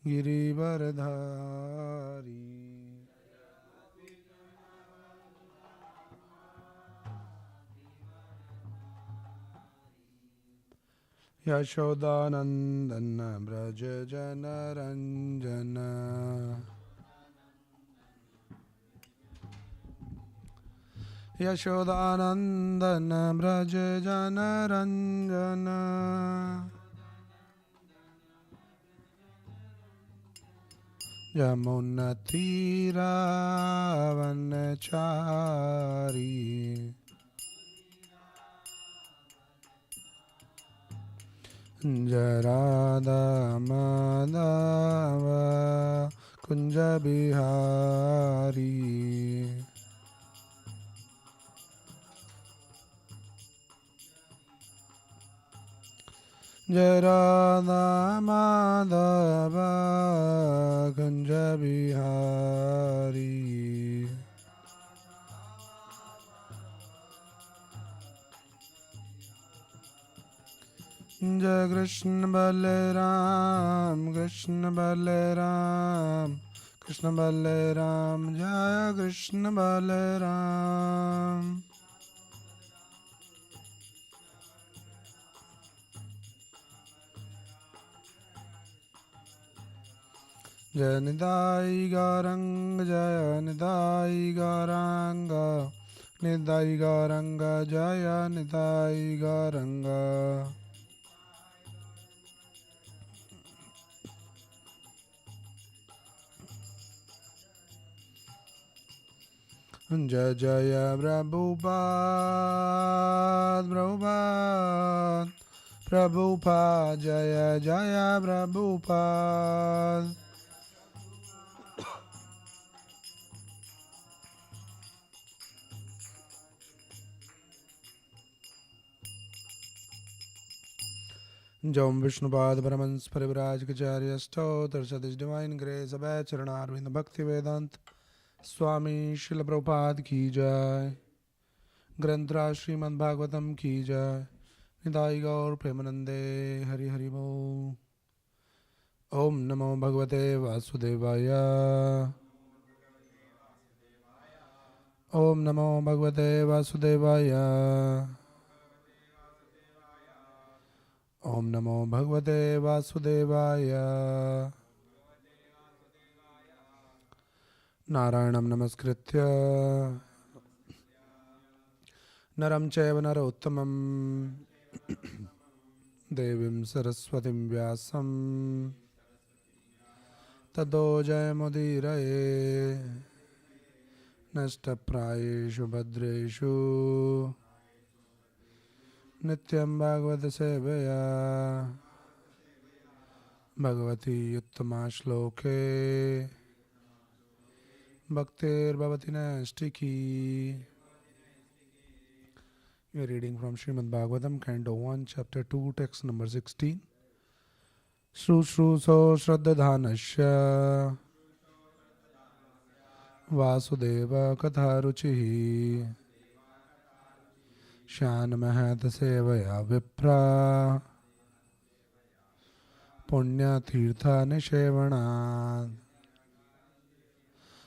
गिरिवरधारी यशोदानंदन ब्रज जन रंजन यशोदानंदन ब्रज जन रंजन यमुना तीरावनचारी जराधा माधव कुंज बिहारी जराधा माधव कुंज बिहारी जय कृष्ण बलराम कृष्ण बलराम कृष्ण बलराम जय कृष्ण बलराम जय निदाई गौरंग जय निदाई गौरंग निदाई गौरंग जय निदाई गौरंग जय जय प्रभुपाद प्रभुपाद प्रभुपाद जय जय Prabhupada Jom Vishnupad Brahmans Parivraj Kacharya Stotra Satish Divine Grace Abhay Charanarvind Bhakti Vedant Swami Srila Prabhupada Ki Jai Granthra Srimad Bhagavatam Ki Jai Nidai Gaur Premanande Hari Hari Bo Om Namo Bhagavate Vasudevaya Om Namo Bhagavate Vasudevaya Om Namo Bhagavate Vasudevaya Narayanam Namaskritya Naram Chaiva Narottamam Devim Saraswatim Vyasam Tado Jayamudiraye Nashtaprayeshu Bhadreshu Nityam Bhagavata Sevaya Bhagavati Uttama Shloke Bhaktir Bhavati Nastiki. We are reading from Srimad Bhagavatam, Canto 1, Chapter 2, Text number 16. Shru Shru So Shraddhadhanasya Vasudeva Katharuchihi Shan Mahata Sevaya Vipra Punya Tirtha Nishevana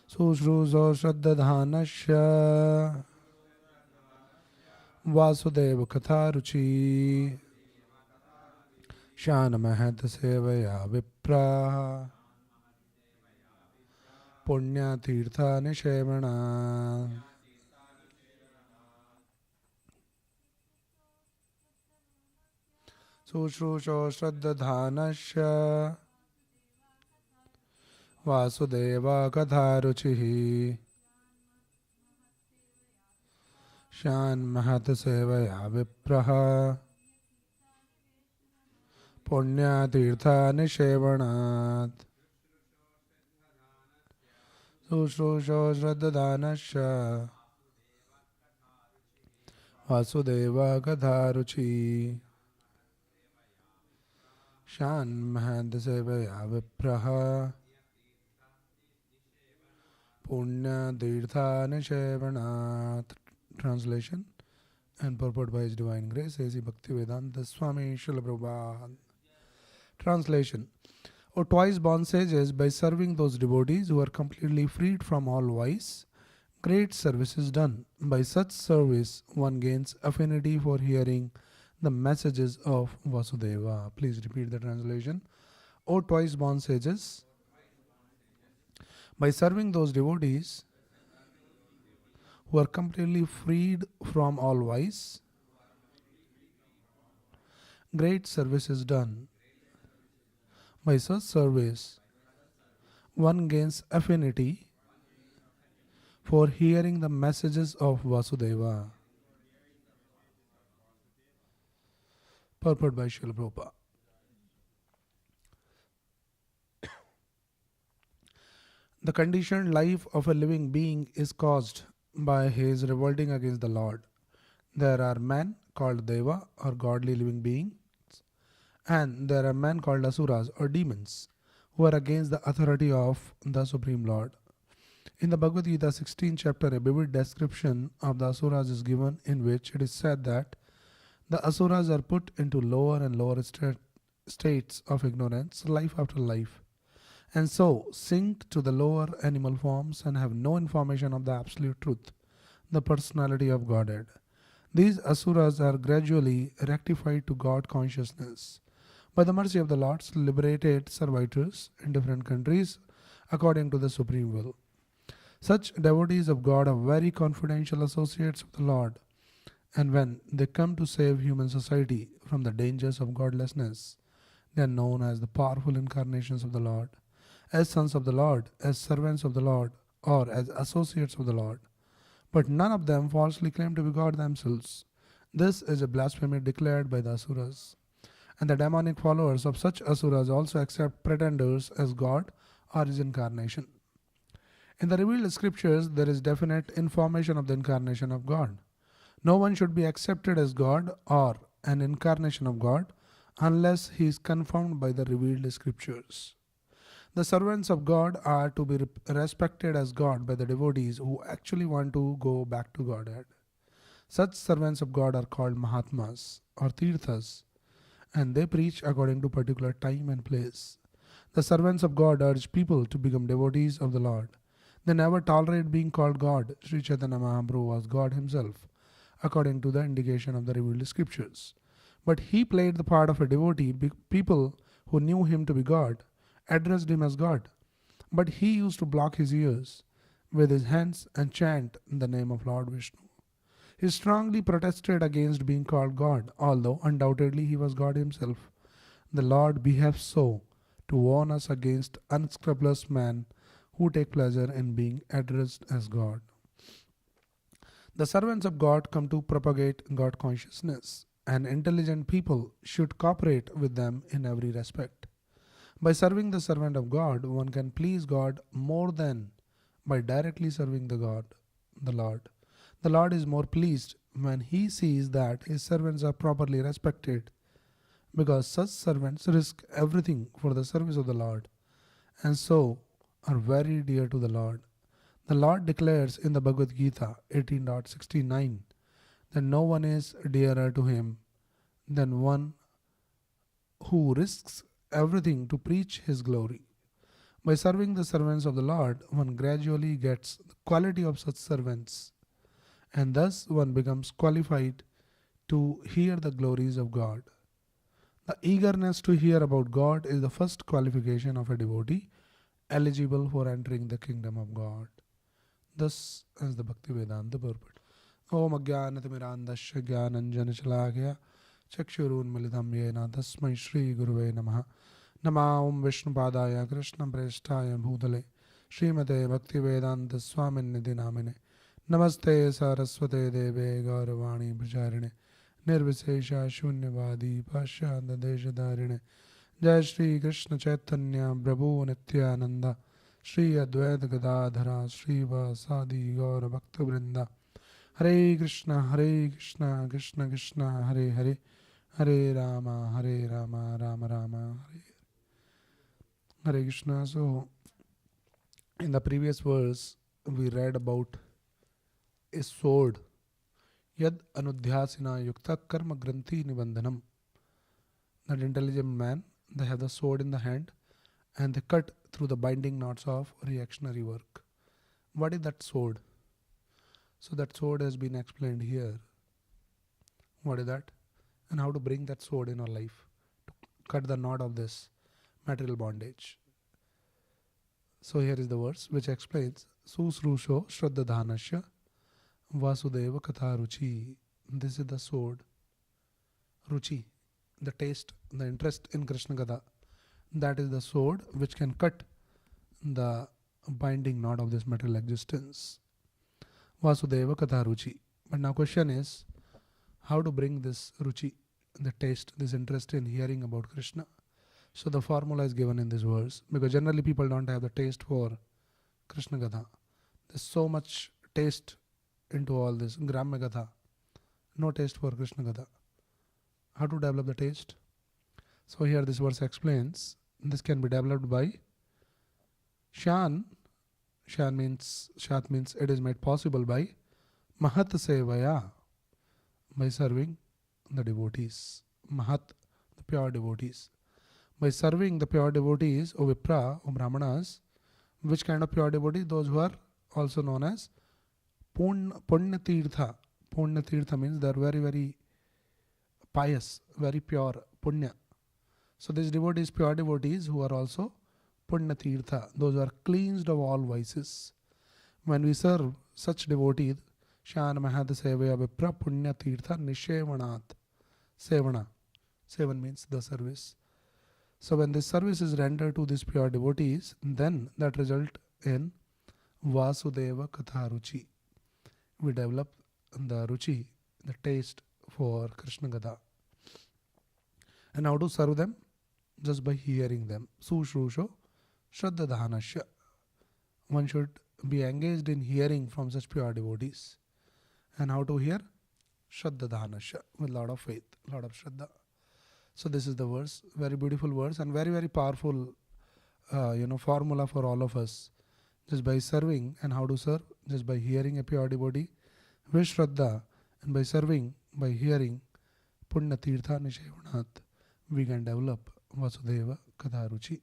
Shru So Shraddhadhanasya Vasudeva Katharuchi Shan Mahata Sevaya Vipra Punya Tirtha Nishevana. Sushruso Shraddhadhanasya Vasudeva Katharuchihi Shan Mahata Sevaya Vipraha Punya Tirtha Nishevanat. Sushruso Shraddhadhanasya Vasudeva Katharuchihi Shan Mahata Sevaya Vipraha Punya Tirtha Nishevanat. Translation and purport by His Divine Grace, A.C. Bhaktivedanta Swami Srila Prabhupada. Translation. O twice born sages, by serving those devotees who are completely freed from all vice, great service is done. By such service, one gains affinity for hearing the messages of Vasudeva. Please repeat the translation. O twice born sages, by serving those devotees who are completely freed from all vice, great service is done. By such service, one gains affinity for hearing the messages of Vasudeva. Purport by Srila Prabhupada. The conditioned life of a living being is caused by his revolting against the Lord. There are men called Deva or godly living beings, and there are men called Asuras or demons who are against the authority of the Supreme Lord. In the Bhagavad Gita 16th chapter, a vivid description of the Asuras is given, in which it is said that the Asuras are put into lower and lower states of ignorance, life after life, and so sink to the lower animal forms and have no information of the absolute truth, the personality of Godhead. These Asuras are gradually rectified to God consciousness by the mercy of the Lord's liberated servitors in different countries according to the supreme will. Such devotees of God are very confidential associates of the Lord, and when they come to save human society from the dangers of godlessness, they are known as the powerful incarnations of the Lord, as sons of the Lord, as servants of the Lord, or as associates of the Lord. But none of them falsely claim to be God themselves. This is a blasphemy declared by the Asuras. And the demonic followers of such Asuras also accept pretenders as God or his incarnation. In the revealed scriptures, there is definite information of the incarnation of God. No one should be accepted as God or an incarnation of God unless he is confirmed by the revealed scriptures. The servants of God are to be respected as God by the devotees who actually want to go back to Godhead. Such servants of God are called Mahatmas or Tirthas, and they preach according to particular time and place. The servants of God urge people to become devotees of the Lord. They never tolerate being called God. Sri Chaitanya Mahaprabhu was God himself, according to the indication of the revealed scriptures. But he played the part of a devotee. People who knew him to be God addressed him as God. But he used to block his ears with his hands and chant the name of Lord Vishnu. He strongly protested against being called God, although undoubtedly he was God himself. The Lord behaves so to warn us against unscrupulous men who take pleasure in being addressed as God. The servants of God come to propagate God consciousness, and intelligent people should cooperate with them in every respect. By serving the servant of God, one can please God more than by directly serving the Lord. The Lord is more pleased when he sees that his servants are properly respected, because such servants risk everything for the service of the Lord, and so are very dear to the Lord. The Lord declares in the Bhagavad Gita 18.69 that no one is dearer to him than one who risks everything to preach his glory. By serving the servants of the Lord, one gradually gets the quality of such servants, and thus one becomes qualified to hear the glories of God. The eagerness to hear about God is the first qualification of a devotee eligible for entering the kingdom of God. Thus is the Bhakti Vedanta purport. Om Ajnanatirmirandasya Jnananjana Chakshurunmilitam Yena Tasmai Shri Guruve Namaha. Nama Om Vishnupadaya Krishna Prestaya Bhutale Srimate Bhakti Vedanta Swaminidhi Namine Namaste Saraswate Deve Gauravani Pracharine Nirvisesha Shunyavadi Pashyanda Deshadarine Jai Shri Krishna Chaitanya Prabhu Nityananda Shri Advaita Gadadhara Shri Vasadi Gaura Bhakta Vrinda Hare Krishna Krishna Krishna Hare Hare Hare Rama Rama Rama Hare Krishna. So, in the previous verse, we read about a sword. Yad anudhyasina yukta karma granthi nibandhanam. That intelligent man, they have the sword in the hand, and they cut through the binding knots of reactionary work. What is that sword? So that sword has been explained here. What is that? And how to bring that sword in our life to cut the knot of this material bondage. So here is the verse which explains Susrusho Shraddha Vasudeva Katha Ruchi. This is the sword. Ruchi, the taste, the interest in Krishna Katha. That is the sword which can cut the binding knot of this material existence. Vasudeva Katha Ruchi. But now question is, how to bring this Ruchi, the taste, this interest in hearing about Krishna. So the formula is given in this verse, because generally people don't have the taste for Krishna Katha. There's so much taste into all this Gramya Katha, no taste for Krishna Katha. How to develop the taste? So here this verse explains, this can be developed by Shan. Shat means it is made possible by Mahat Sevaya, by serving the devotees. Mahat, the pure devotees. By serving the pure devotees, O Vipra, O Brahmanas. Which kind of pure devotees? Those who are also known as Punya Tirtha. Punya Tirtha means they are very, very pious, very pure, Punya. So these devotees, pure devotees who are also Punya Tirtha, those who are cleansed of all vices. When we serve such devotees, Shan Mahad Sevaya Vipra Punya Tirtha Nishevanat. Sevana. Sevan means the service. So when this service is rendered to these pure devotees, then that result in Vasudeva Katha Ruchi. We develop the Ruchi, the taste for Krishna Katha. And how to serve them? Just by hearing them. Sushrusho Shraddha Dhanasya. One should be engaged in hearing from such pure devotees. And how to hear? Shraddha Dhanasya, with lot of faith, lot of Shraddha. So this is the verse, very beautiful verse and very, very powerful formula for all of us. Just by serving, and how to serve? Just by hearing a pure devotee with Shraddha, and by serving, by hearing Punya Tirtha Nishevanat, we can develop Vasudeva Katha Ruchi.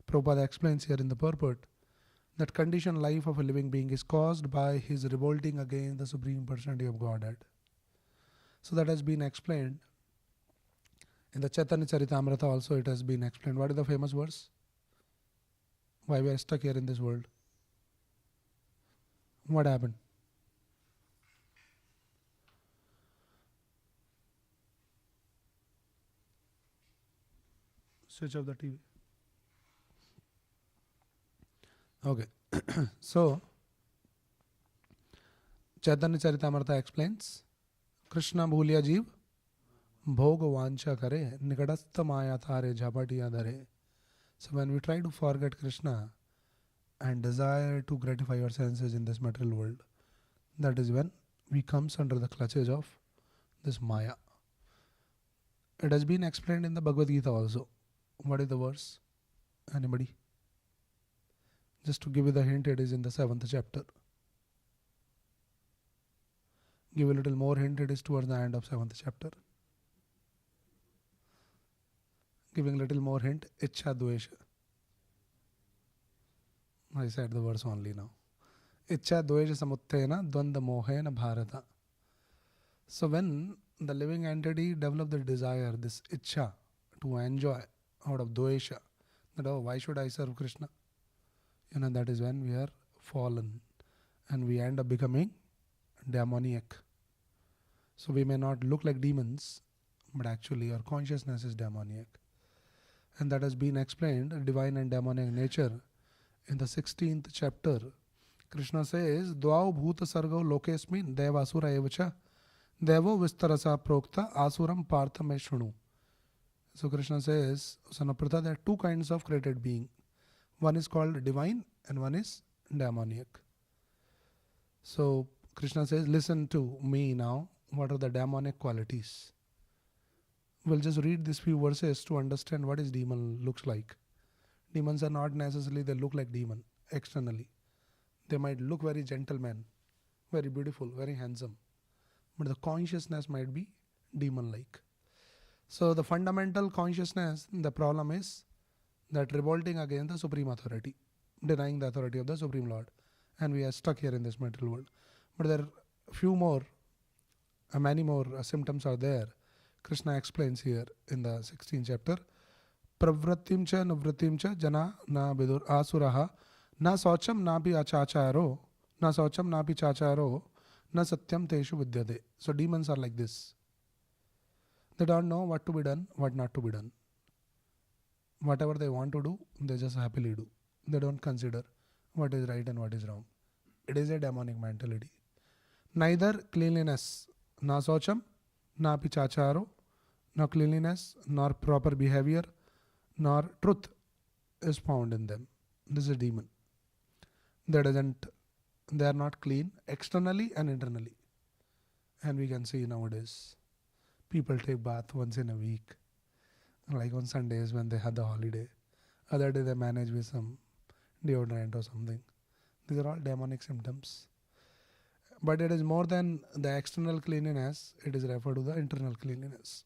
Prabhupada explains here in the purport that conditioned life of a living being is caused by his revolting against the Supreme Personality of Godhead. So that has been explained in the Chaitanya Charitamrita also. It has been explained. What is the famous verse? Why we are stuck here in this world? What happened? Switch off the TV. Okay. So Chaitanya Charitamrita explains, Krishna bhuliya jeev bhog vancha kare nikadastha maya thare jhapatiya dhare. So when we try to forget Krishna and desire to gratify our senses in this material world, that is when we comes under the clutches of this Maya. It has been explained in the Bhagavad Gita also. What is the verse? Anybody? Just to give you the hint, it is in the 7th chapter. Give a little more hint, it is towards the end of 7th chapter. Giving a little more hint, Ichcha Dvesha. I said the verse only now. Ichcha Dvesha Samuttena Dvanda Mohena Bharata. So when the living entity develops the desire, this Ichcha, to enjoy out of Dvesha, that oh, why should I serve Krishna? That is when we are fallen and we end up becoming demoniac. So we may not look like demons, but actually our consciousness is demoniac. And that has been explained, divine and demonic nature, in the 16th chapter. Krishna says, Dvau bhuta sargo lokesmin devasura evacha devo vistarasa prokta asuram partha me shunu. So Krishna says, son of Pritha, there are two kinds of created being. One is called divine and one is demoniac. So Krishna says, listen to me now. What are the demonic qualities? We'll just read these few verses to understand what is demon looks like. Demons are not necessarily they look like demon externally. They might look very gentleman, very beautiful, very handsome. But the consciousness might be demon-like. So the fundamental consciousness, the problem is that revolting against the supreme authority, denying the authority of the Supreme Lord. And we are stuck here in this material world. But there are few more, many more symptoms are there. Krishna explains here in the 16th chapter. Pravratim cha navratim cha jana na vidur asuraha na saucham na pi achacharo na saucham na pi chacharo na satyam teshu vidyade. So demons are like this. They don't know what to be done, what not to be done. Whatever they want to do, they just happily do. They don't consider what is right and what is wrong. It is a demonic mentality. Neither cleanliness, na socham, na pichacharo, no cleanliness, nor proper behavior, nor truth is found in them. This is a demon. They are not clean externally and internally. And we can see nowadays, people take bath once in a week, like on Sundays when they have the holiday. Other day they manage with some deodorant or something. These are all demonic symptoms. But it is more than the external cleanliness, it is referred to the internal cleanliness.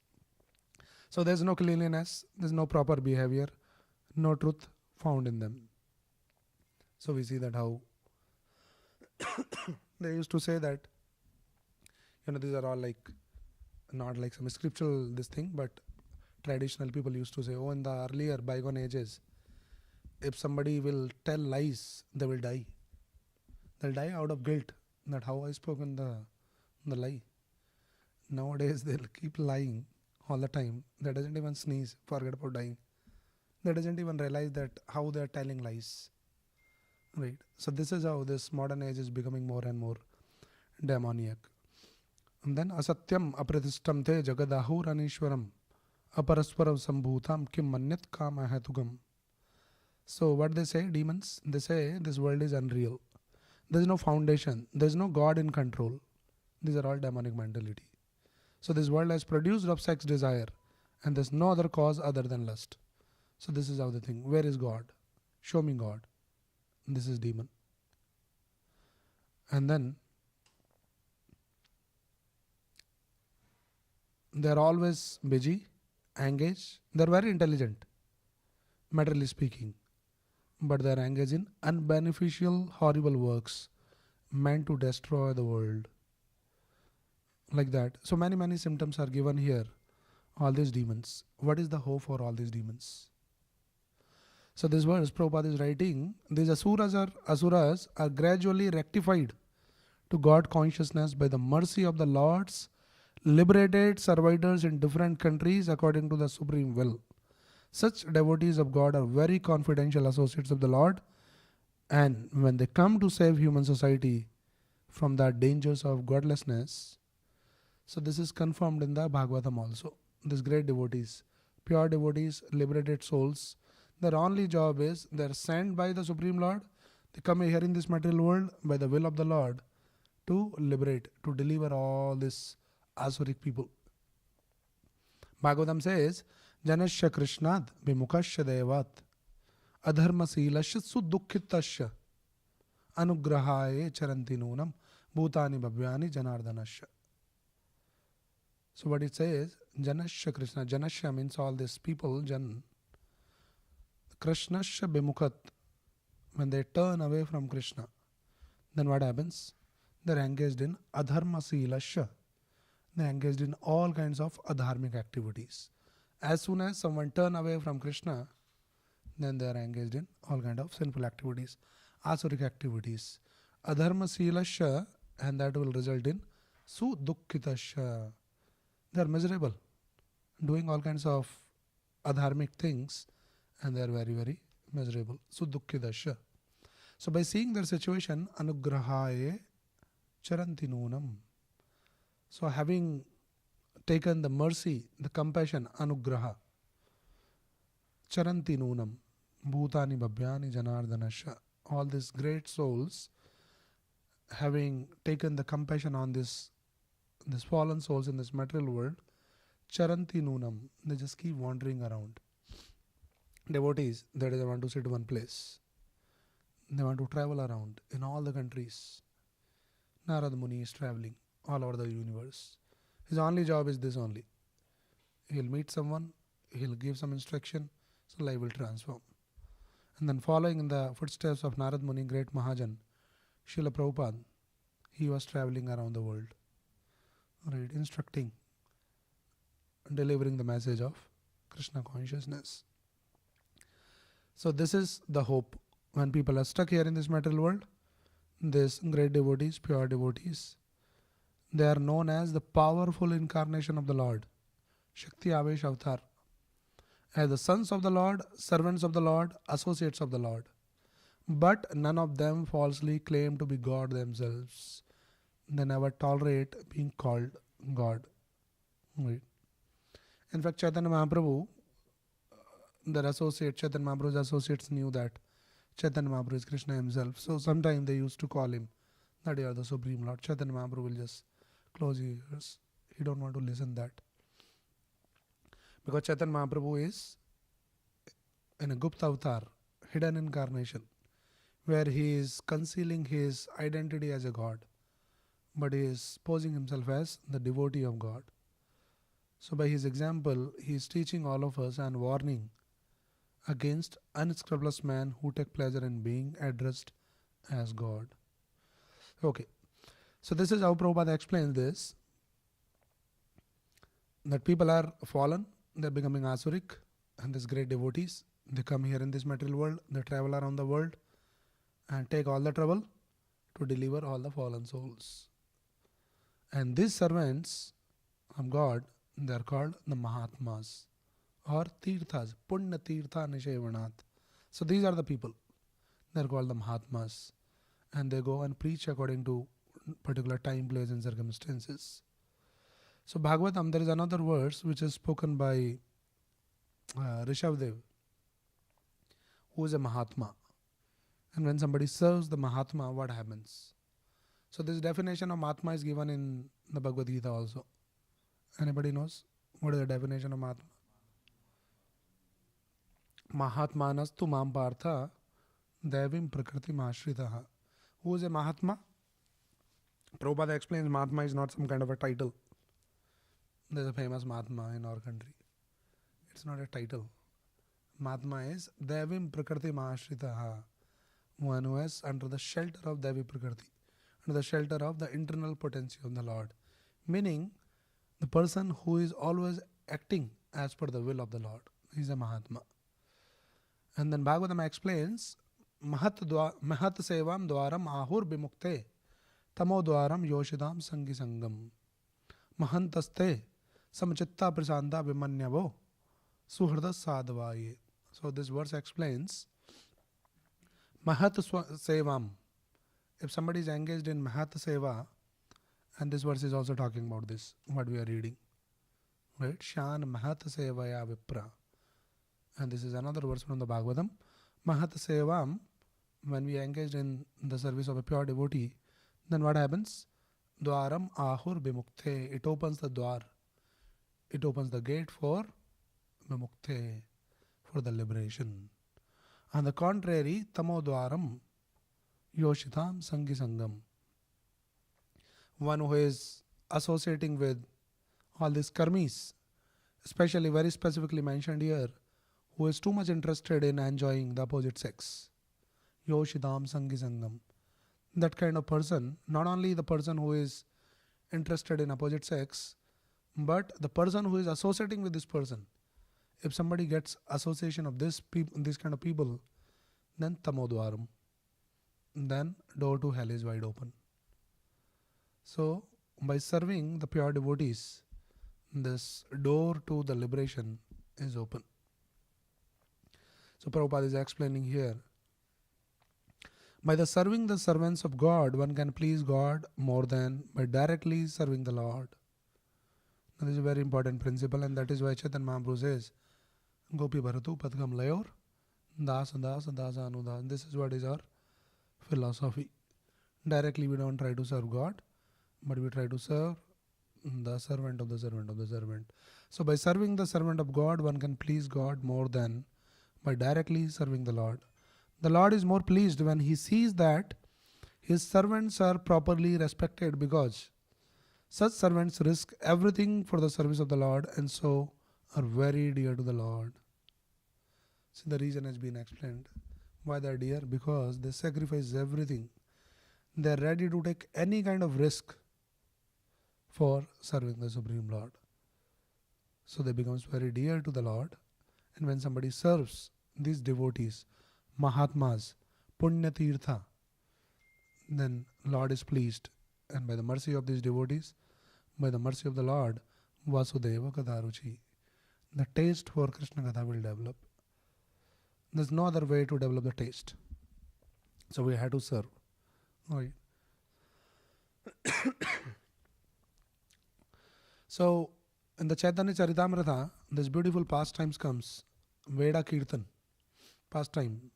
So there is no cleanliness, there is no proper behavior, no truth found in them. So we see that how they used to say that, these are all like, not like some scriptural this thing, but traditional people used to say, in the earlier bygone ages, if somebody will tell lies, they will die. They'll die out of guilt, that how I spoken the lie. Nowadays they'll keep lying all the time. They doesn't even sneeze, forget about dying. They doesn't even realize that how they are telling lies. Right. So this is how this modern age is becoming more and more demoniac. And then asatyam apratishtam te jagadahur anishwaram aparasparam sambhutam kim manyat kama hetugam. So what they say, demons, they say this world is unreal. There is no foundation. There is no God in control. These are all demonic mentality. So this world has produced of sex desire, and there is no other cause other than lust. So this is how they think. Where is God? Show me God. This is demon. And then they are always busy, engaged. They are very intelligent, materially speaking. But they are engaged in unbeneficial, horrible works meant to destroy the world. Like that. So many symptoms are given here. All these demons. What is the hope for all these demons? So this verse, Prabhupada is writing, these asuras are gradually rectified to God consciousness by the mercy of the Lord's liberated servitors in different countries according to the supreme will. Such devotees of God are very confidential associates of the Lord, and when they come to save human society from the dangers of godlessness, so this is confirmed in the Bhagavatam also. These great devotees, pure devotees, liberated souls, their only job is they are sent by the Supreme Lord. They come here in this material world by the will of the Lord to liberate, to deliver all these asuric people. Bhagavatam says, Janasya Krishnad Vimukasya Devat Adharma Silasya Sudukhitasya Anugrahaye Charanti Nunam Bhutani Bhavyani Janardanasya. So what it says, Janasya Krishna, Janasya means all these people, Jan. Krishnasya Bimukhat, when they turn away from Krishna, then what happens? They are engaged in Adharma Silasya. They are engaged in all kinds of adharmic activities. As soon as someone turn away from Krishna, then they are engaged in all kinds of sinful activities, asuric activities. Adharma Silasya, and that will result in Sudukhitasya. They are miserable, doing all kinds of adharmic things, and they are very, very miserable. Sudukhitasya. So by seeing their situation, Anugrahaye Charanti Nunam. So having taken the mercy, the compassion, Anugraha, Charanti Nunam, Bhutani Bhavyani Janardanasya. All these great souls, having taken the compassion on these fallen souls in this material world, Charanti Nunam, they just keep wandering around. Devotees, that is, they want to sit one place. They want to travel around in all the countries. Narad Muni is traveling all over the universe. His only job is this only. He'll meet someone, he'll give some instruction, so life will transform. And then following in the footsteps of Narad Muni, great Mahajan, Srila Prabhupada, he was traveling around the world, right, instructing, delivering the message of Krishna consciousness. So this is the hope. When people are stuck here in this material world, these great devotees, pure devotees, they are known as the powerful incarnation of the Lord, Shakti Avesh Avatar, as the sons of the Lord, servants of the Lord, associates of the Lord. But none of them falsely claim to be God themselves. They never tolerate being called God. Right. In fact, Chaitanya Mahaprabhu, their associate, Chaitanya Mahaprabhu's associates knew that Chaitanya Mahaprabhu is Krishna himself. So sometimes they used to call him that you are the Supreme Lord. Chaitanya Mahaprabhu will just close his ears. He don't want to listen that. Because Chaitanya Mahaprabhu is in a Gupta avatar, hidden incarnation, where he is concealing his identity as a God, but he is posing himself as the devotee of God. So by his example, he is teaching all of us and warning against unscrupulous men who take pleasure in being addressed as God. Okay, so this is how Prabhupada explains this, that people are fallen, they are becoming asuric, and these great devotees, they come here in this material world, they travel around the world and take all the trouble to deliver all the fallen souls. And these servants of God, they are called the Mahatmas or Tirthas, Punya Tirtha Nishavanat. So these are the people, they are called the Mahatmas, and they go and preach according to particular time, place and circumstances. So Bhagavatam, there is another verse which is spoken by Rishabdev, who is a Mahatma. And when somebody serves the Mahatma, what happens? So this definition of Mahatma is given in the Bhagavad Gita also. Anybody knows what is the definition of Mahatma? Mahatmanastu mam partha devim prakriti mashritaha. Who is a Mahatma? Prabhupada explains Mahatma is not some kind of a title. There is a famous Mahatma in our country. It's not a title. Mahatma is devim prakriti mashritaha, one who is under the shelter of Devi Prakriti, under the shelter of the internal potency of the Lord. Meaning, the person who is always acting as per the will of the Lord. He is a Mahatma. And then Bhagavatam explains, Mahat sevam dwaram ahur bimukte, tamo dwaram yoshidam sangi sangam, mahantaste samchitta prasanda vimanyavo, suhrda sadvaye. So this verse explains, Mahat sevam. If somebody is engaged in Mahat seva, and this verse is also talking about this, what we are reading, right? Shan Mahat sevaya vipra. And this is another verse from the Bhagavatam. Mahat sevam, when we are engaged in the service of a pure devotee, then what happens? Dwaram ahur bimukte. It opens the dwar. It opens the gate for bimukte, for the liberation. On the contrary, tamo dwaram yoshitam sangi sangam. One who is associating with all these karmis, especially very specifically mentioned here, who is too much interested in enjoying the opposite sex. Yoshidam sangi sangam. That kind of person, not only the person who is interested in opposite sex, but the person who is associating with this person. If somebody gets association of this kind of people, then tamodwaram. Then door to hell is wide open. So by serving the pure devotees, this door to the liberation is open. So Prabhupada is explaining here, by the serving the servants of God, one can please God more than by directly serving the Lord. Now, this is a very important principle, and that is why Chaitanya Mahaprabhu says, Gopi Bharatu Padgam Layor, Dasa Dasa Dasa Anudas. This is what is our philosophy. Directly we don't try to serve God, but we try to serve the servant of the servant of the servant. So by serving the servant of God, one can please God more than by directly serving the Lord. The Lord is more pleased when He sees that His servants are properly respected, because such servants risk everything for the service of the Lord and so are very dear to the Lord. So the reason has been explained. Why they are dear? Because they sacrifice everything. They are ready to take any kind of risk for serving the Supreme Lord. So they becomes very dear to the Lord. And when somebody serves these devotees, Mahatmas, Punya Tirtha, then Lord is pleased. And by the mercy of these devotees, by the mercy of the Lord, Vasudeva Katharuchi, the taste for Krishna Katha will develop. There's no other way to develop the taste. So we had to serve. Right. So in the Chaitanya Charitamrita, this beautiful pastimes comes, Veda Kirtan, pastime.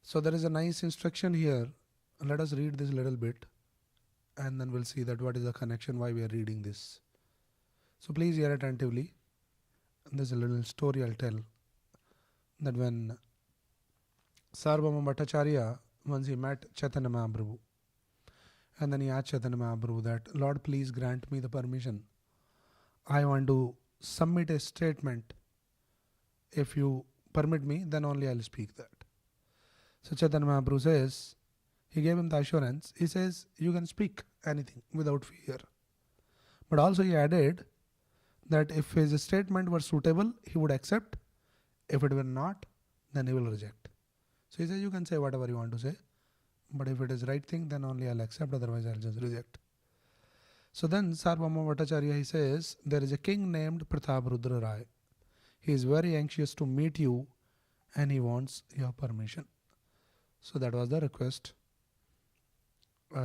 So there is a nice instruction here. Let us read this little bit and then we'll see that what is the connection, why we are reading this. So please hear attentively. There's a little story I'll tell. That when Sarvabhauma Bhattacharya, once he met Chaitanya Mahaprabhu, and then he asked Chaitanya Mahaprabhu that, Lord, please grant me the permission. I want to submit a statement. If you permit me, then only I'll speak that. So Chaitanya Mahaprabhu says, he gave him the assurance. He says, you can speak anything without fear. But also he added that if his statement were suitable, he would accept. If it were not, then he will reject. So he says, you can say whatever you want to say, but if it is right thing, then only I'll accept, otherwise I'll just reject. So then Sarvabhauma Bhattacharya, he says, there is a king named Prathaprudra Rai. He is very anxious to meet you and he wants your permission. So that was the request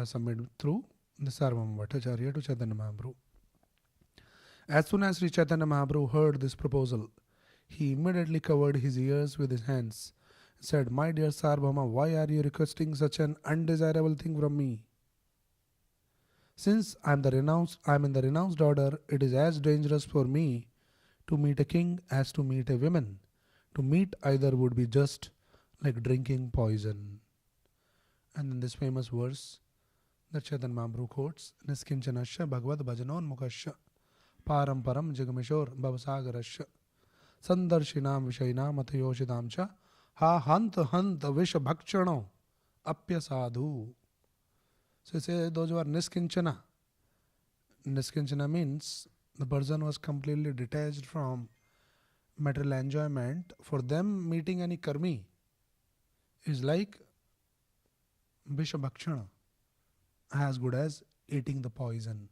submitted through the Sarvabhauma Bhattacharya to Chaitanya Mahaprabhu. As soon as Sri Chaitanya Mahaprabhu heard this proposal, he immediately covered his ears with his hands and said, my dear Sarvabhauma, why are you requesting such an undesirable thing from me? Since I am in the renounced order, it is as dangerous for me to meet a king as to meet a woman. To meet either would be just like drinking poison. And then this famous verse that Chaitanya Mahaprabhu quotes, Niskinchanasya Bhagavad Bhajanon Mukasya Param Param Jagamishor Bhavasagarasya Sandarshinam Vishayinam Atayoshidamcha Ha Hanta Hanta Visha Bhakchano Apya Sadhu. So it says those who are Niskinchana. Niskinchana means the person was completely detached from material enjoyment. For them, meeting any karmi is like Visha Bhakshana, as good as eating the poison.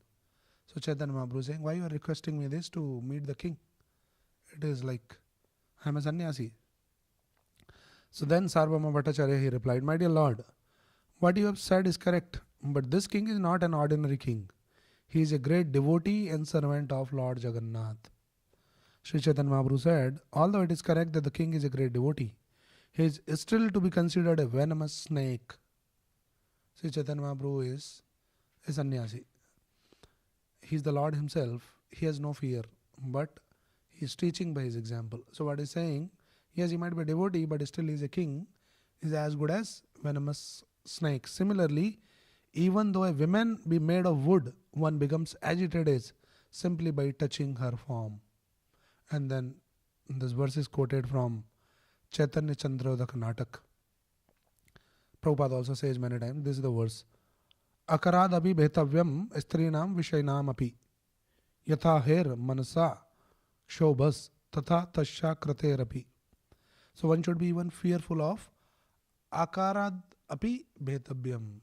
So Chaitanya Mahaprabhu is saying, why you are requesting me this to meet the king? It is like, I am a sannyasi. So then Sarvabhauma Bhattacharya, he replied, my dear Lord, what you have said is correct, but this king is not an ordinary king. He is a great devotee and servant of Lord Jagannath. Sri Chaitanya Mahaprabhu said, although it is correct that the king is a great devotee, he is still to be considered a venomous snake. Sri Chaitanya Mahaprabhu is a sannyasi. He is the Lord himself. He has no fear, but he is teaching by his example. So what he is saying, yes, he might be a devotee, but still he is a king. He is as good as venomous snake. Similarly, even though a woman be made of wood, one becomes agitated simply by touching her form. And then this verse is quoted from Chaitanya Chandrodaka Natak. Prabhupada also says many times, this is the verse. Akarad abhi bhetavyam strinam vishaynam api yatha her manasa shobhas tatha tasya krater api. So one should be even fearful of akarad api bhetavyam.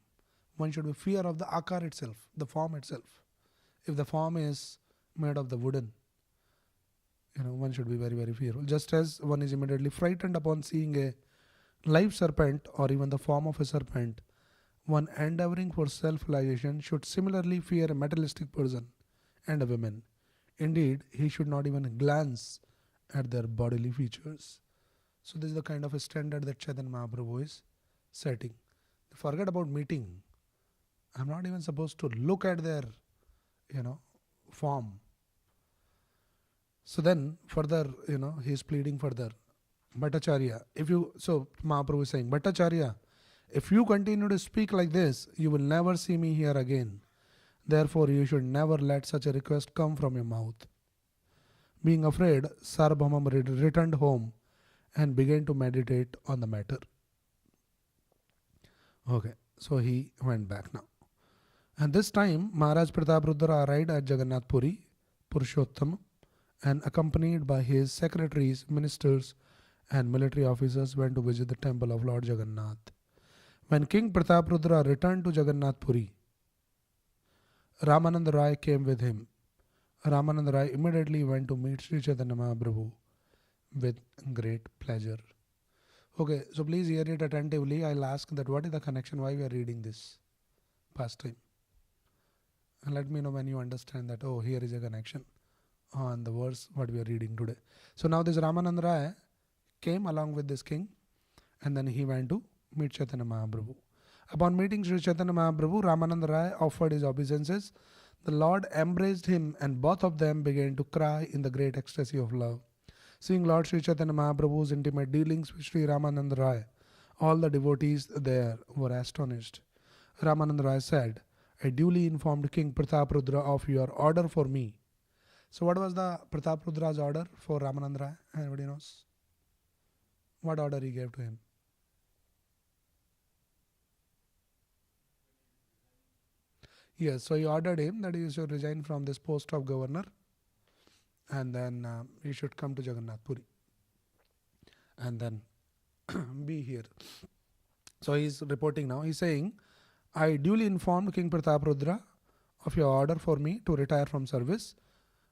One should be fear of the akar itself, the form itself. If the form is made of the wooden, one should be very, very fearful. Just as one is immediately frightened upon seeing a live serpent or even the form of a serpent, one endeavoring for self-realization should similarly fear a materialistic person and a woman. Indeed, he should not even glance at their bodily features. So this is the kind of a standard that Chaitanya Mahaprabhu is setting. Forget about meeting. I'm not even supposed to look at their, form. So then further, he is pleading further. Bhattacharya, Mahaprabhu is saying, Bhattacharya, if you continue to speak like this, you will never see me here again. Therefore, you should never let such a request come from your mouth. Being afraid, Sarvabhauma returned home and began to meditate on the matter. Okay, so he went back now. And this time, Maharaj Prataprudra arrived at Jagannath Puri, Purushottam, and accompanied by his secretaries, ministers, and military officers went to visit the temple of Lord Jagannath. When King Prataprudra returned to Jagannath Puri, Ramananda Rai came with him. Ramananda Rai immediately went to meet Sri Chaitanya Mahaprabhu with great pleasure. Okay, so please hear it attentively. I'll ask that what is the connection, why we are reading this pastime. And let me know when you understand that, oh, here is a connection on the verse what we are reading today. So now this Ramananda Rai came along with this king, and then he went to meet Chaitanya Mahaprabhu. Upon meeting Sri Chaitanya Mahaprabhu, Ramananda Rai offered his obeisances. The Lord embraced him, and both of them began to cry in the great ecstasy of love. Seeing Lord Sri Chaitanya Mahaprabhu's intimate dealings with Sri Ramananda Rai, all the devotees there were astonished. Ramananda Rai said, I duly informed King Prataprudra of your order for me. So what was the Prataprudra's order for Ramananda Rai? Anybody knows? What order he gave to him? Yes, so he ordered him that he should resign from this post of governor, and then he should come to Jagannath Puri and then be here. So he's reporting now. He's saying, I duly informed King Prataprudra of your order for me to retire from service.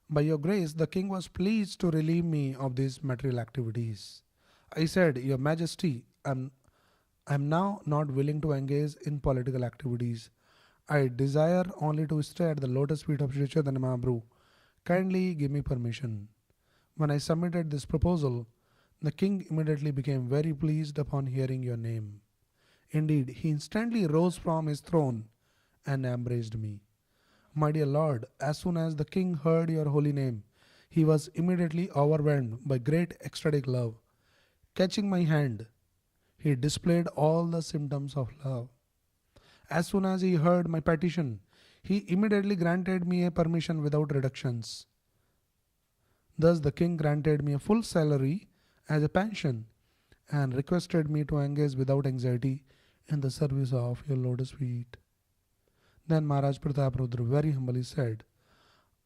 By your grace, the king was pleased to relieve me of these material activities. I said, Your Majesty, I am now not willing to engage in political activities. I desire only to stay at the lotus feet of Sri Chaitanya Mahaprabhu. Kindly give me permission. When I submitted this proposal, the king immediately became very pleased upon hearing your name. Indeed, he instantly rose from his throne and embraced me. My dear Lord, as soon as the king heard your holy name, he was immediately overwhelmed by great ecstatic love. Catching my hand, he displayed all the symptoms of love. As soon as he heard my petition, he immediately granted me a permission without reductions. Thus the king granted me a full salary as a pension and requested me to engage without anxiety in the service of your lotus feet. Then Maharaj Prataprudra very humbly said,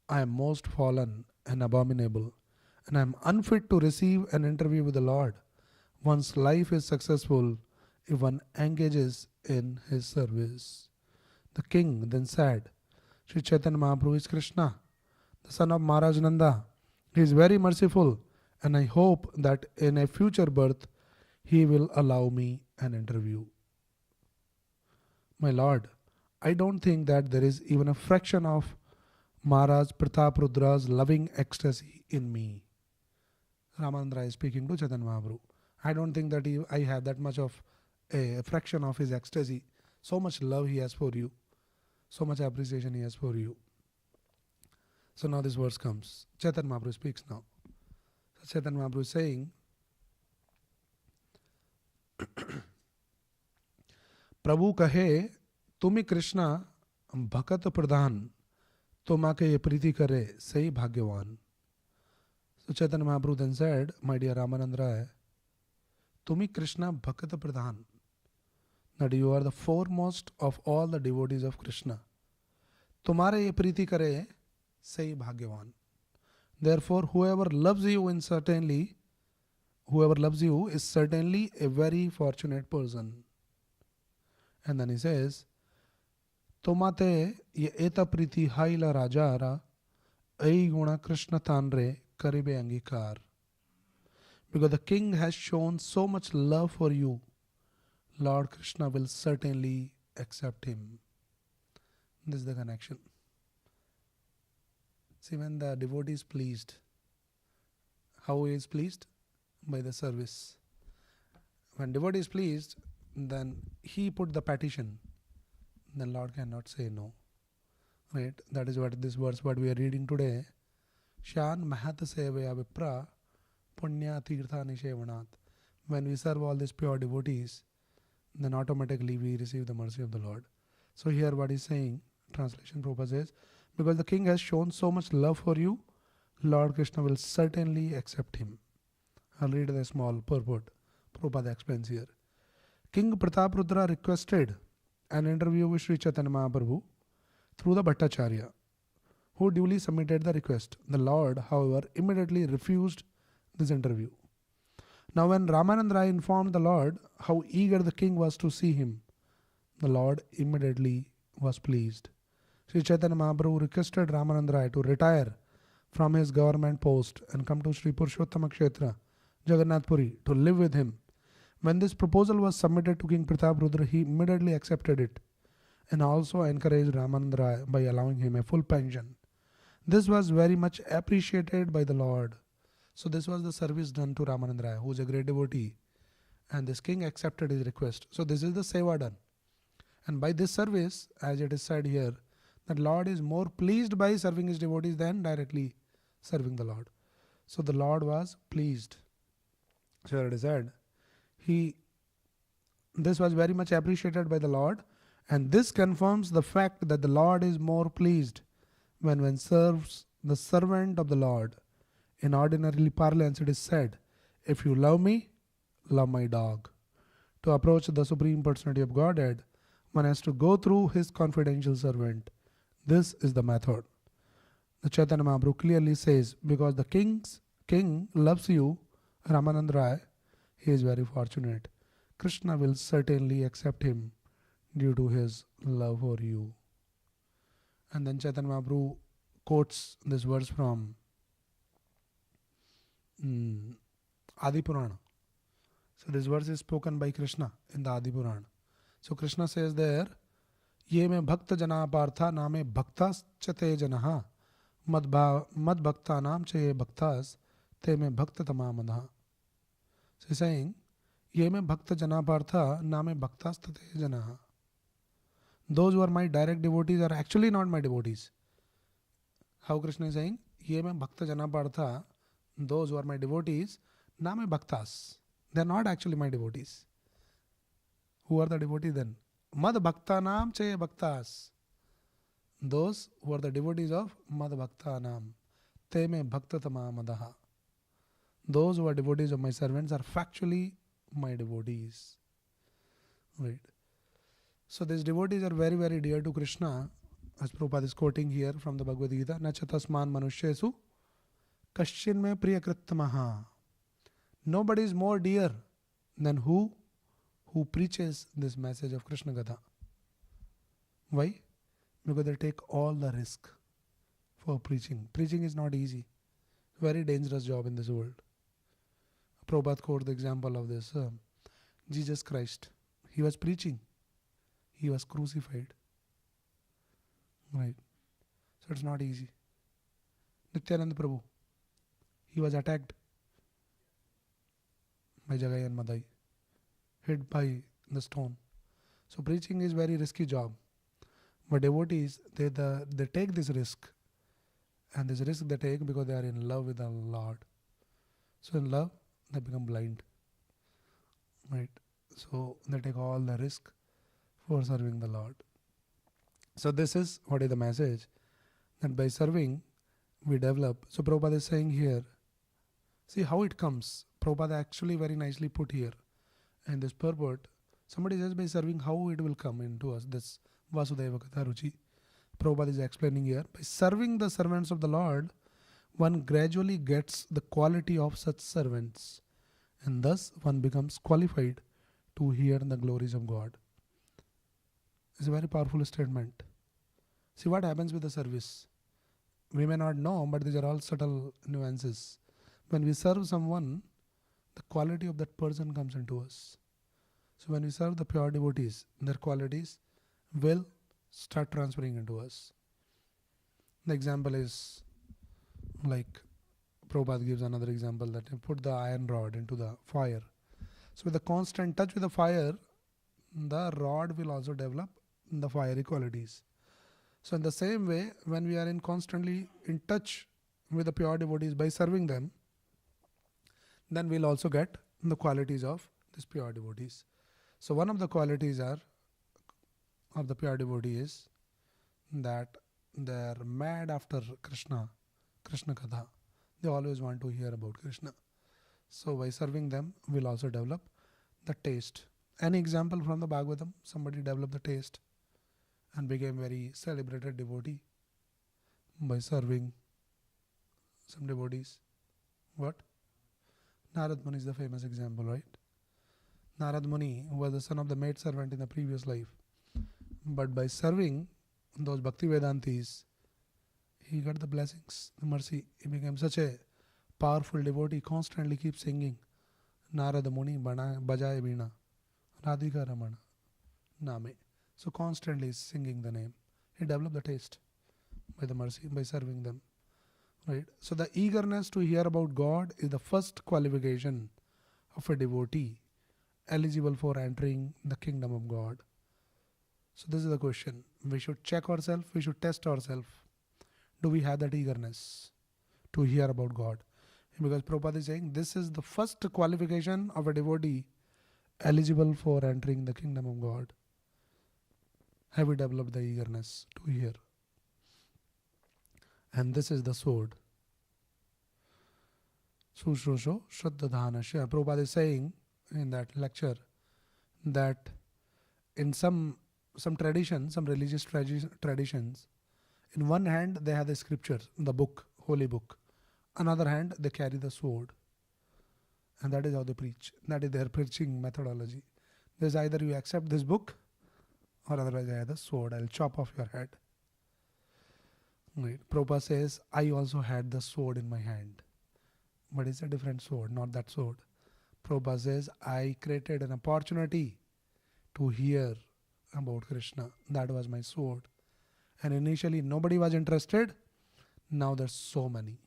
I am most fallen and abominable, and I am unfit to receive an interview with the Lord. One's life is successful if one engages in his service. The king then said, Sri Chaitanya Mahaprabhu is Krishna, the son of Maharaj Nanda. He is very merciful, and I hope that in a future birth he will allow me an interview. My Lord, I don't think that there is even a fraction of Maharaj Prataprudra's loving ecstasy in me. Ramananda is speaking to Chaitanya Mahaprabhu. I don't think that I have that much of a fraction of his ecstasy. So much love he has for you. So much appreciation he has for you. So now this verse comes. Chaitanya Mahaprabhu speaks now. So Chaitanya Mahaprabhu is saying, प्रभु कहे तुम्ही कृष्णा भक्त प्रधान तुम्हाके ये प्रीति करे सही भाग्यवान. So Chaitanya Mahaprabhu then said, my dear Ramananda Rai, तुम्ही Krishna Bhakta Pradhan, that you are the foremost of all the devotees of Krishna. तुम्हारे ये प्रीति करे सही भाग्यवान. Therefore, whoever loves you is certainly a very fortunate person. And then he says, Tomate ye eta priti haila rajara ai guna Krishna tanre karibe angikar. Because the king has shown so much love for you, Lord Krishna will certainly accept him. This is the connection. See, when the devotee is pleased, how he is pleased? By the service. When devotee is pleased, then he put the petition. Then Lord cannot say no. Right? That is what this verse, what we are reading today. Shan Mahata Sevaya Vipra Punya Tirtha Nishevanat. When we serve all these pure devotees, then automatically we receive the mercy of the Lord. So here what he's saying, translation Prabhupada says, because the king has shown so much love for you, Lord Krishna will certainly accept him. I'll read the small purport. Prabhupada explains here. King Prataprudra requested an interview with Sri Chaitanya Mahaprabhu through the Bhattacharya, who duly submitted the request. The Lord, however, immediately refused this interview. Now when Ramanand Rai informed the Lord how eager the king was to see him, the Lord immediately was pleased. Sri Chaitanya Mahaprabhu requested Ramanand Rai to retire from his government post and come to Sri Purushottama Kshetra, Jagannath Puri, to live with him. When this proposal was submitted to King Prataprudra, he immediately accepted it and also encouraged Ramanand Rai by allowing him a full pension. This was very much appreciated by the Lord. So this was the service done to Ramanand Rai, who is a great devotee, and this king accepted his request. So this is the seva done. And by this service, as it is said here, that Lord is more pleased by serving his devotees than directly serving the Lord. So the Lord was pleased. So it is said, this was very much appreciated by the Lord, and this confirms the fact that the Lord is more pleased when one serves the servant of the Lord. In ordinary parlance, it is said, if you love me, love my dog. To approach the Supreme Personality of Godhead, one has to go through his confidential servant. This is the method. The Chaitanya Mahaprabhu clearly says, because the king loves you, Ramanand Rai, he is very fortunate. Krishna will certainly accept him due to his love for you. And then Chaitanya Mahaprabhu quotes this verse from Adi Purana. So this verse is spoken by Krishna in the Adi Purana. So Krishna says there, Ye me bhakta jana partha name bhaktas chate janaha mad bhakta nam che bhaktas te me bhakta tamamadaha. So he's saying, Ye me bhakta jana partha name bhaktas chate janaha. Those who are my direct devotees are actually not my devotees. How Krishna is saying, Ye me bhakta jana partha, those who are my devotees, name bhaktas. They are not actually my devotees. Who are the devotees then? Mad bhakta nam che bhaktas. Those who are the devotees of Mad bhakta nam. Te me bhakta tamamadaha. Those who are devotees of my servants are factually my devotees. Right. So these devotees are very, very dear to Krishna, as Prabhupada is quoting here from the Bhagavad Gita, Na chatasman manushyesu kaschin me priyakrittamaha. Nobody is more dear than who preaches this message of Krishna Katha. Why? Because they take all the risk for preaching. Preaching is not easy. Very dangerous job in this world. Prabhupada quoted the example of this. Jesus Christ. He was preaching. He was crucified. Right. So it's not easy. Nityananda Prabhu. He was attacked by Jagai and Madai. Hit by the stone. So preaching is very risky job. But devotees, they take this risk. And this risk they take because they are in love with the Lord. So in love, they become blind. Right. So they take all the risk for serving the Lord. So this is what is the message. That by serving, we develop. So Prabhupada is saying here, see how it comes. Prabhupada actually very nicely put here. And this purport, somebody says by serving how it will come into us. This Vasudeva Katha Ruchi. Prabhupada is explaining here. By serving the servants of the Lord, one gradually gets the quality of such servants. And thus one becomes qualified to hear the glories of God. It's a very powerful statement. See what happens with the service. We may not know, but these are all subtle nuances. When we serve someone, the quality of that person comes into us. So when we serve the pure devotees, their qualities will start transferring into us. The example is like Prabhupada gives another example that you put the iron rod into the fire. So with the constant touch with the fire, the rod will also develop the fiery qualities. So in the same way, when we are constantly in touch with the pure devotees by serving them, then we'll also get the qualities of these pure devotees. So one of the qualities of the pure devotee is that they are mad after Krishna Katha. They always want to hear about Krishna. So by serving them, we'll also develop the taste. Any example from the Bhagavatam? Somebody developed the taste and became very celebrated devotee by serving some devotees. What? Narad Muni is the famous example, right? Narad Muni was the son of the maid servant in the previous life. But by serving those Bhakti Vedantis, he got the blessings, the mercy. He became such a powerful devotee, constantly keeps singing Narad Muni Bajaye Veena Radhika Ramana Name. So constantly singing the name. He developed the taste by the mercy, by serving them. Right? So the eagerness to hear about God is the first qualification of a devotee eligible for entering the kingdom of God. So this is the question. We should check ourselves, we should test ourselves. Do we have that eagerness to hear about God? Because Prabhupada is saying this is the first qualification of a devotee eligible for entering the kingdom of God. Have we developed the eagerness to hear? And this is the sword. Sushrusho Shraddhadhanasya. Prabhupada is saying in that lecture that in some traditions, some religious traditions, in one hand they have the scriptures, the book, holy book. Another hand they carry the sword. And that is how they preach. That is their preaching methodology. There's either you accept this book or otherwise I have the sword. I'll chop off your head. Right. Prabhupada says, I also had the sword in my hand. But it's a different sword, not that sword. Prabhupada says, I created an opportunity to hear about Krishna. That was my sword. And initially nobody was interested. Now there's so many.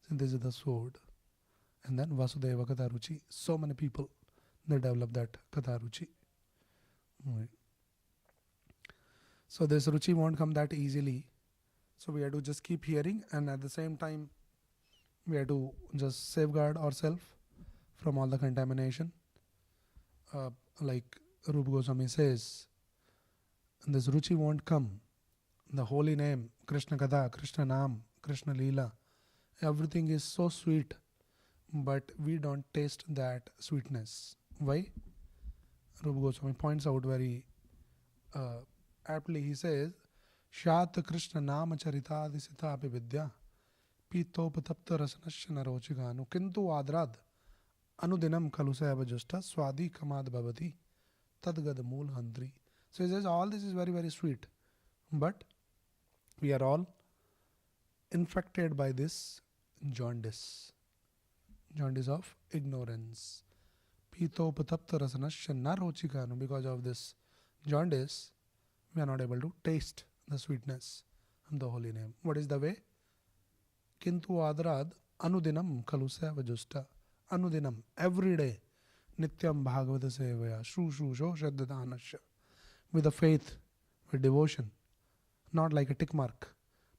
So this is the sword. And then Vasudeva Katha Ruchi. So many people, they develop that Katha Ruchi. Right. So this Ruchi won't come that easily. So we have to just keep hearing, and at the same time we have to just safeguard ourselves from all the contamination. Like Rupa Goswami says, this Ruchi won't come. The holy name, Krishna Katha, Krishna Nam, Krishna Leela, everything is so sweet, but we don't taste that sweetness. Why? Rupa Goswami points out very aptly. He says, Shat Krishna Nama Charita Disita Api Vidya Pitopatapta Rasanasya Narochiganu Kintu Adrad Anudinam Kalusaya Justa Swadi Kamad Bhavati Tadgad Mool Handri. So he says all this is very, very sweet, but we are all infected by this jaundice of ignorance. Pitopatapta Rasanasya Narochiganu. Because of this jaundice, we are not able to taste the sweetness of the holy name. What is the way? Kintu adrad anudinam kalusya vajusta. Anudinam, every day. Nityam bhagavata sevaya. Shru shraddhadanasya. With a faith, with devotion. Not like a tick mark,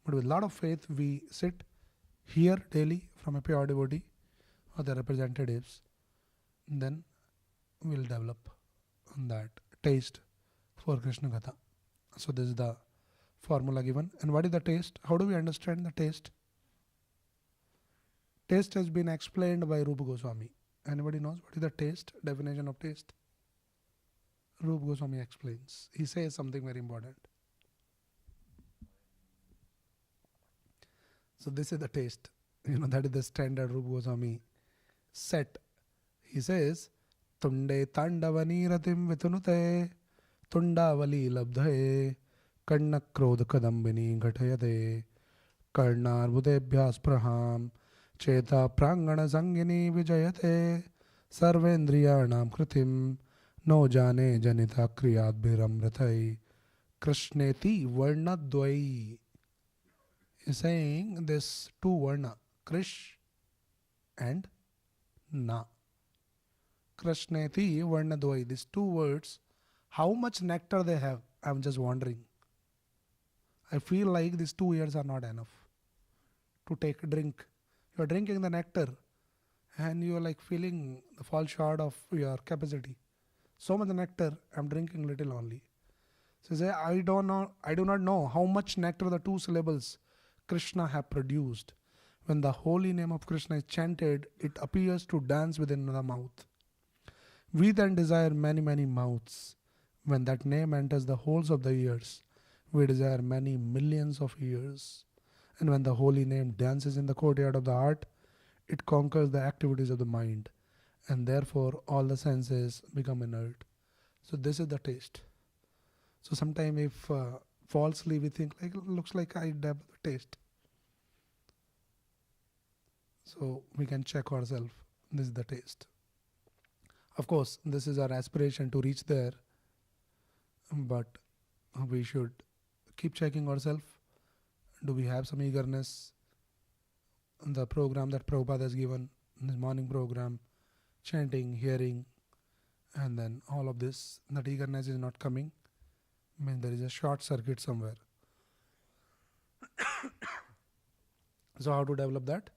but with a lot of faith we sit, hear daily from a pure devotee or the representatives. Then we will develop on that taste for Krishna Katha. So this is the formula given. And what is the taste? How do we understand the taste? Taste has been explained by Rupa Goswami. Anybody knows what is the taste? Definition of taste? Rupa Goswami explains. He says something very important. So this is the taste. That is the standard Rupa Goswami set. He says, Tunde Tandavani Ratim Vitunute Tundavali Labdhaye Karna Krodh Kadambini Ghatayate Karnar Budebhyas Praham Cheta Prangana Sangini Vijayate Sarvendriyanam Kritim No Jane Janita Kriyat Bhiramrathai Krishneti Varnadvai. He's saying this two varna, Krish and Na. Krishneti Varnadvai. These two words, how much nectar they have, I'm just wondering. I feel like these 2 years are not enough to drink. You're drinking the nectar and you're like feeling fall short of your capacity. So much nectar, I'm drinking little only. So say, I do not know how much nectar the two syllables Krishna have produced. When the holy name of Krishna is chanted, it appears to dance within the mouth. We then desire many, many mouths. When that name enters the holes of the ears, we desire many millions of ears. And when the holy name dances in the courtyard of the heart, it conquers the activities of the mind, and therefore all the senses become inert. So this is the taste. So sometime if falsely we think like looks like I have the taste, so we can check ourselves. This is the taste. Of course, this is our aspiration to reach there, but we should keep checking ourselves. Do we have some eagerness? The program that Prabhupada has given, this morning program, chanting, hearing, and then all of this, that eagerness is not coming. I mean, there is a short circuit somewhere. So how to develop that?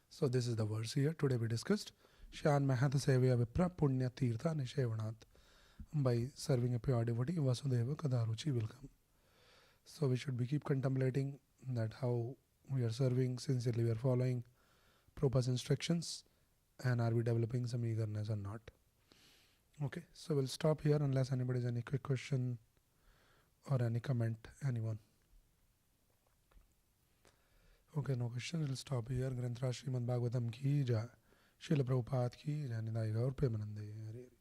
So this is the verse here. Today we discussed Shan Mahata Sevya Vipra Punya Tirtha Nishevanat. By serving a pure devotee, Vasudeva Kadaruchi will come. So we should be keep contemplating that how we are serving, sincerely we are following Prabhupada's instructions, and are we developing some eagerness or not. Okay, so we'll stop here unless anybody has any quick question or any comment. Anyone? Okay, no question. We'll stop here. Granthra Srimad Bhagavatam ki jai. Srila Prabhupada ki jai. Nidai Gaur Premanande.